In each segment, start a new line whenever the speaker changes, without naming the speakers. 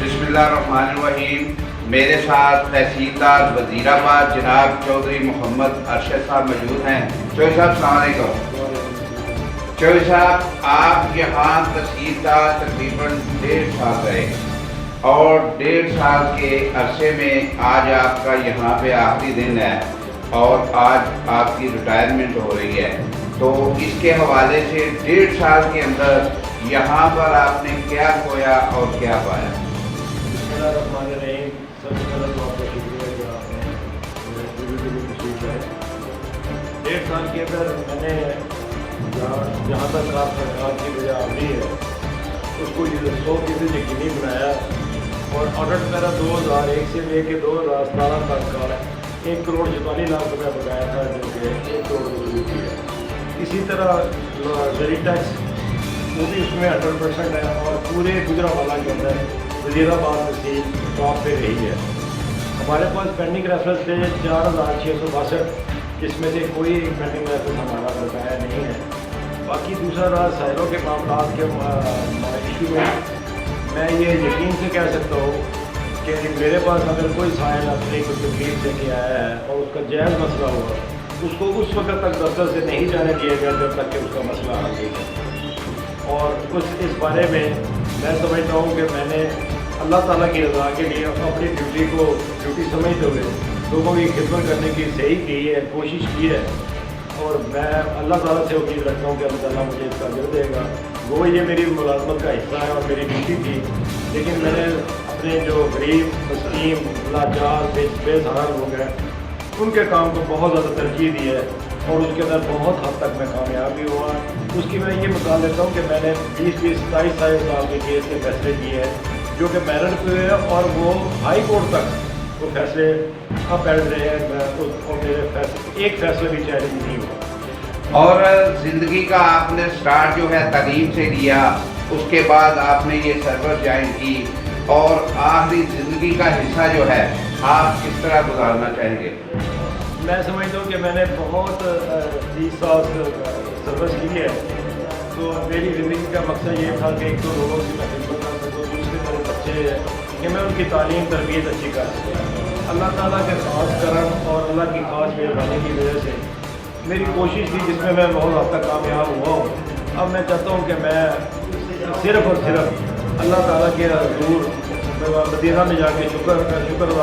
बिस्मिल्लाहिर्रहमानिर्रहीम। मेरे साथ तहसीलदार वज़ीराबाद जनाब चौधरी मोहम्मद अरशद साहब मौजूद हैं। चौधरी साहब अस्सलाम वालेकुम। चौधरी साहब, आप यहाँ तहसीलदार तकरीबन 1.5 साल रहे और 1.5 साल के अरसे में आज आपका यहाँ पे आखिरी दिन है और आज आपकी रिटायरमेंट हो रही है, तो इसके हवाले से 1.5 साल के अंदर यहाँ पर आपने क्या खोया और क्या पाया?
सबसे पहले तो आपका शुक्रिया कि आपने मेरे इंटरव्यू के लिए तशरीफ लाए। 1.5 साल के अंदर मैंने जहाँ तक आप सरकार की वजह आ रही है उसको 100% यकीनी बनाया और ऑडिट मेरा 2001 से लेके 2017 तक का 1,44,00,000 रुपये बकाया था, जो कि 1 करोड़ रुपये है। इसी तरह जरी टैक्स वो भी उसमें 100% है और पूरे गुजरांवाला के अंदर वज़ीराबाद तहसील टॉप पे रही है। हमारे पास पेंडिंग रेफरेंस थे 4,662, जिसमें से कोई पेंडिंग रेफरेंस हमारा बकाया नहीं है। बाकी दूसरा रहा साइलों के मामला के इशू में मैं ये यकीन से कह सकता हूँ कि मेरे पास अगर कोई साइल अपनी कोई तकलीफ लेके आया है और उसका जायज़ मसला हुआ, उसको उस वक्त तक दफ्तर से नहीं जाने दिया गया जब तक कि उसका मसला हल नहीं है। और इस बारे में मैं समझता हूँ कि मैंने अल्लाह ताला की रज़ा के लिए अपनी ड्यूटी को ड्यूटी समझते हुए लोगों की खिदमत करने की सही की है, कोशिश की है और मैं अल्लाह ताला से उम्मीद रखता हूँ कि अल्लाह ताला मुझे इसका अजर देगा। वो ये मेरी मुलाजमत का हिस्सा है और मेरी ड्यूटी थी, लेकिन मैंने अपने जो गरीब मस्कीन लाचार बेसहारा लोग हैं उनके काम को बहुत ज़्यादा तरजीह दी है और उसके अंदर बहुत हद तक मैं कामयाब भी हुआ। उसकी मैं ये मिसाल देता हूँ कि मैंने 20-27 साल के केस के फैसले किए हैं जो कि मेरिट पे है और वो हाई कोर्ट तक वो फैसले अब बैठ रहे हैं और मेरे फैसले एक फैसले भी चैलेंज नहीं हुआ।
और ज़िंदगी का आपने स्टार्ट जो है तालीम से लिया, उसके बाद आपने ये सर्विस ज्वाइन की और आखिरी ज़िंदगी का हिस्सा जो है आप किस तरह गुजारना चाहेंगे?
मैं समझता हूँ कि मैंने बहुत 30 साल सर्विस की है, तो मेरी ज़िंदगी का मकसद ये था कि एक तो लोगों की मैं खिदमत कर सकूँ, दूसरे मेरे बच्चे कि मैं उनकी तालीम तरबियत अच्छी कर सकूँ। अल्लाह ताला के ख़ास करम और अल्लाह की ख़ास मेहरबानी की वजह से मेरी कोशिश थी जिसमें मैं बहुत हद तक कामयाब हुआ हूँ। अब मैं चाहता हूँ कि मैं सिर्फ़ और सिर्फ अल्लाह ताला के हज़ूर मदीना में जाके शुक्र अदा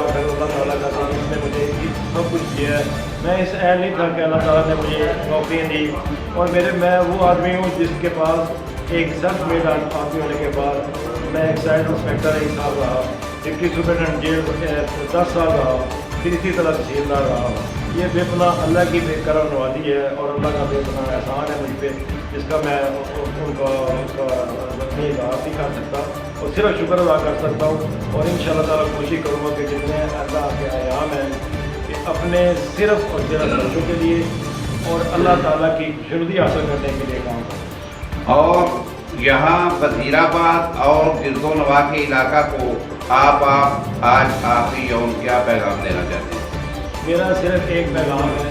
करूँ अल्लाह ताला का, जिसने मुझे सब कुछ दिया है। मैं इस ऐल नहीं था कि अल्लाह ताला ने मुझे नौकरियाँ दी और मैं वो आदमी हूँ जिसके पास एक सेल्फ मेड आदमी होने के बाद मैं एक साइड इंस्पेक्टर 1 साल रहा, डिप्टी सुपरिटेंडेंट जेल 10 साल रहा, फिर इसी तरह तहसीलदार रहा। ये बेपना अल्लाह की बेकरम नवाजी है और अल्लाह का बेपना एहसान है मुझ पर, जिसका मैं उनका नहीं कर सकता और सिर्फ शुक्र अदा कर सकता हूँ। और इंशाअल्लाह ताला कोशिश करूँगा कि जितने अल्लाह के आयाम हैं कि अपने सिर्फ और सिर्फ बच्चों के लिए और अल्लाह ताला की खुशनुदी हासिल करने के लिए काम करूँ।
और यहाँ वज़ीराबाद और गिरदोनवा के इलाका को आप आज आखिरी यौम क्या पैगाम देना चाहते हैं?
मेरा सिर्फ एक पैगाम है,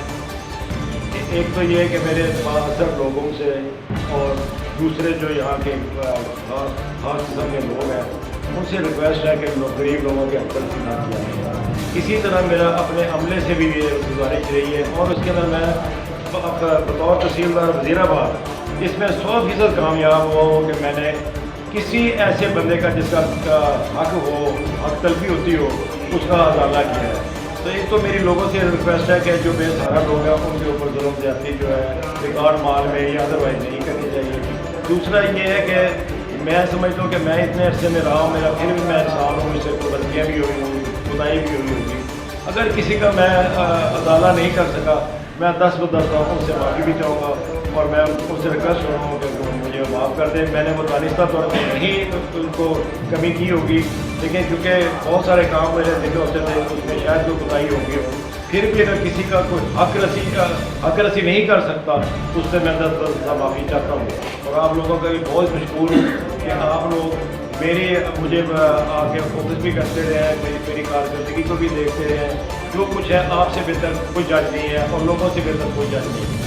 एक तो ये है कि मेरे बासर लोगों से और दूसरे जो यहाँ के खास किस्म के लोग हैं उनसे रिक्वेस्ट है कि गरीब लोगों के हक तलफी ना किया जाए। इसी तरह मेरा अपने अमले से भी ये गुजारिश रही है और उसके अंदर मैं बतौर तहसीलदार वज़ीराबाद इसमें 100% कामयाब हुआ हूँ कि मैंने किसी ऐसे बंदे का जिसका हक हो, हक तलफी होती हो, उसका अजाला किया है। तो एक तो मेरी लोगों से रिक्वेस्ट है कि जो बेसहारा लोग हैं उनके ऊपर जुल्म ज़्यादती जो है रिकॉर्ड माल में या अदरवाइज नहीं करनी चाहिए। दूसरा ये है कि मैं समझता हूँ कि मैं इतने अरसे में रहा हूँ, मेरा फिर भी मैं इंसान हूँ, मुझसे गलतियाँ भी हुई होंगी, खुदाई भी हुई होगी। अगर किसी का मैं अदाला नहीं कर सका, मैं 10 बदलता हूँ, उनसे माफ़ी भी चाहूँगा और मैं उनसे रिक्वेस्ट करूँगा कि मुझे माफ़ कर दें। मैंने वो दानिस्ता तौर पर नहीं उनको कमी की होगी, लेकिन क्योंकि बहुत सारे काम मेरे दिल होते थे उसमें शायद कोई खुदाई होगी हो, फिर भी अगर किसी का कोई हक रसी नहीं कर सकता उससे मैं 10 माफ़ी चाहता हूँ। और आप लोगों का भी बहुत मशहूर हूँ कि आप लोग मुझे आके फोकस भी करते रहे हैं, मेरी कारकर्दगी को भी देखते रहे हैं। जो कुछ है आपसे बेहतर कोई जज नहीं है और लोगों से बेहतर कोई जज नहीं है।